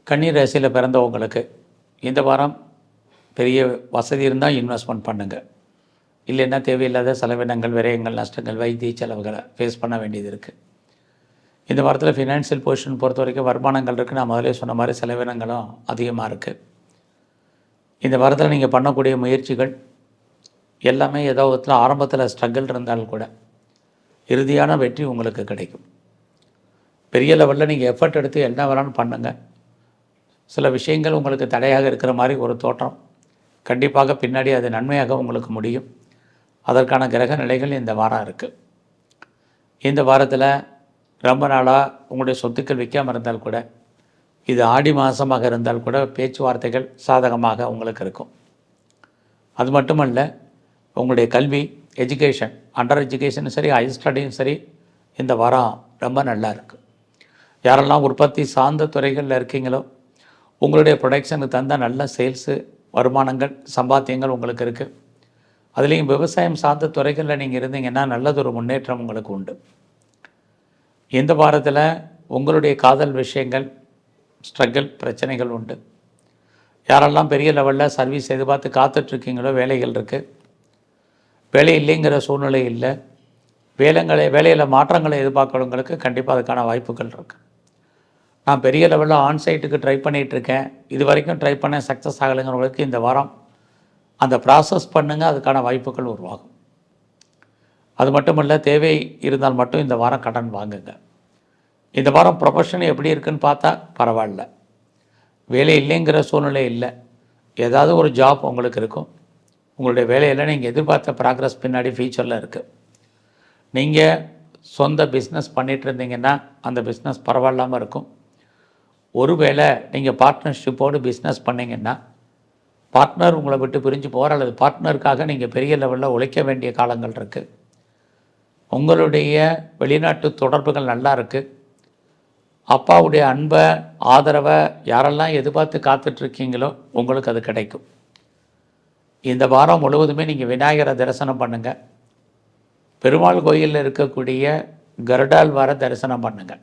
கன்னி ராசியில் பிறந்தவங்களுக்கு இந்த வாரம் பெரிய வசதி இருந்தால் இன்வெஸ்ட்மெண்ட் பண்ணுங்கள். இல்லைன்னா தேவையில்லாத செலவினங்கள், விரயங்கள், நஷ்டங்கள், வைத்திய செலவுகளை ஃபேஸ் பண்ண வேண்டியது இருக்குது. இந்த வாரத்தில் ஃபினான்ஷியல் பொசிஷன் பொறுத்த வரைக்கும் வருமானங்கள் இருக்குது. நான் முதலே சொன்ன மாதிரி செலவினங்களும் அதிகமாக இருக்குது. இந்த வாரத்தில் நீங்கள் பண்ணக்கூடிய முயற்சிகள் எல்லாமே ஏதோ விதத்தில் ஆரம்பத்தில் ஸ்ட்ரகிள் இருந்தாலும் கூட இறுதியான வெற்றி உங்களுக்கு கிடைக்கும். பெரிய லெவலில் நீங்கள் எஃபர்ட் எடுத்து என்ன வேணாலும் பண்ணுங்கள். சில விஷயங்கள் உங்களுக்கு தடையாக இருக்கிற மாதிரி ஒரு தோற்றம், கண்டிப்பாக பின்னாடி அது நன்மையாக உங்களுக்கு முடியும். அதற்கான கிரக நிலைகள் இந்த வாரம் இருக்குது. இந்த வாரத்தில் ரொம்ப நாளாக உங்களுடைய சொத்துக்கள் விற்காமல் இருந்தால் கூட, இது ஆடி மாதமாக இருந்தால் கூட பேச்சுவார்த்தைகள் சாதகமாக உங்களுக்கு இருக்கும். அது மட்டுமல்ல, உங்களுடைய கல்வி, எஜுகேஷன், அண்டர் எஜுகேஷனும் சரி, ஹையர் ஸ்டடியும் சரி, இந்த வாரம் ரொம்ப நல்லா இருக்குது. யாரெல்லாம் உற்பத்தி சார்ந்த துறைகளில் இருக்கீங்களோ, உங்களுடைய ப்ரொடக்ஷனுக்கு தந்த நல்ல சேல்ஸு, வருமானங்கள், சம்பாத்தியங்கள் உங்களுக்கு இருக்குது. அதுலேயும் விவசாயம் சார்ந்த துறைகளில் நீங்கள் இருந்தீங்கன்னா நல்லதொரு முன்னேற்றம் உங்களுக்கு உண்டு. இந்த வாரத்தில் உங்களுடைய காதல் விஷயங்கள், ஸ்ட்ரகிள், பிரச்சனைகள் உண்டு. யாரெல்லாம் பெரிய லெவலில் சர்வீஸ் எதிர்பார்த்து காத்துட்ருக்கீங்களோ, வேலைகள் இருக்குது. வேலை இல்லைங்கிற சூழ்நிலை இல்லை. வேலையில் மாற்றங்களை எதிர்பார்க்குறவங்களுக்கு கண்டிப்பாக அதுக்கான வாய்ப்புகள் இருக்குது. நான் பெரிய லெவலில் ஆன்சைட்டுக்கு ட்ரை பண்ணிகிட்ருக்கேன், இது வரைக்கும் ட்ரை பண்ண சக்ஸஸ் ஆகலைங்கிறவங்களுக்கு இந்த வாரம் அந்த ப்ராசஸ் பண்ணுங்கள், அதுக்கான வாய்ப்புகள் உருவாகும். அது மட்டும் இல்லை, தேவை இருந்தால் மட்டும் இந்த வாரம் கடன் வாங்குங்க. இந்த வாரம் ப்ரொஃபஷன் எப்படி இருக்குன்னு பார்த்தா பரவாயில்ல. வேலை இல்லைங்கிற சூழ்நிலை இல்லை. ஏதாவது ஒரு ஜாப் உங்களுக்கு இருக்கும். உங்களுடைய வேலையில் நீங்கள் எதிர்பார்த்த ப்ராக்ரஸ் பின்னாடி ஃபியூச்சரில் இருக்குது. நீங்கள் சொந்த பிஸ்னஸ் பண்ணிகிட்டு இருந்தீங்கன்னா அந்த பிஸ்னஸ் பரவாயில்லாமல் இருக்கும். ஒருவேளை நீங்கள் பார்ட்னர்ஷிப்போடு பிஸ்னஸ் பண்ணிங்கன்னா, பார்ட்னர் உங்களை விட்டு பிரிஞ்சு போகிற அல்லது பார்ட்னருக்காக நீங்கள் பெரிய லெவலில் உழைக்க வேண்டிய காலங்கள் இருக்குது. உங்களுடைய வெளிநாட்டு தொடர்புகள் நல்லா இருக்குது. அப்பாவுடைய அன்பை, ஆதரவை யாரெல்லாம் எதிர்பார்த்து காத்துட்ருக்கீங்களோ உங்களுக்கு அது கிடைக்கும். இந்த வாரம் முழுவதுமே நீங்கள் விநாயகரை தரிசனம் பண்ணுங்கள். பெருமாள் கோயிலில் இருக்கக்கூடிய கருடாழ்வாரை தரிசனம் பண்ணுங்கள்.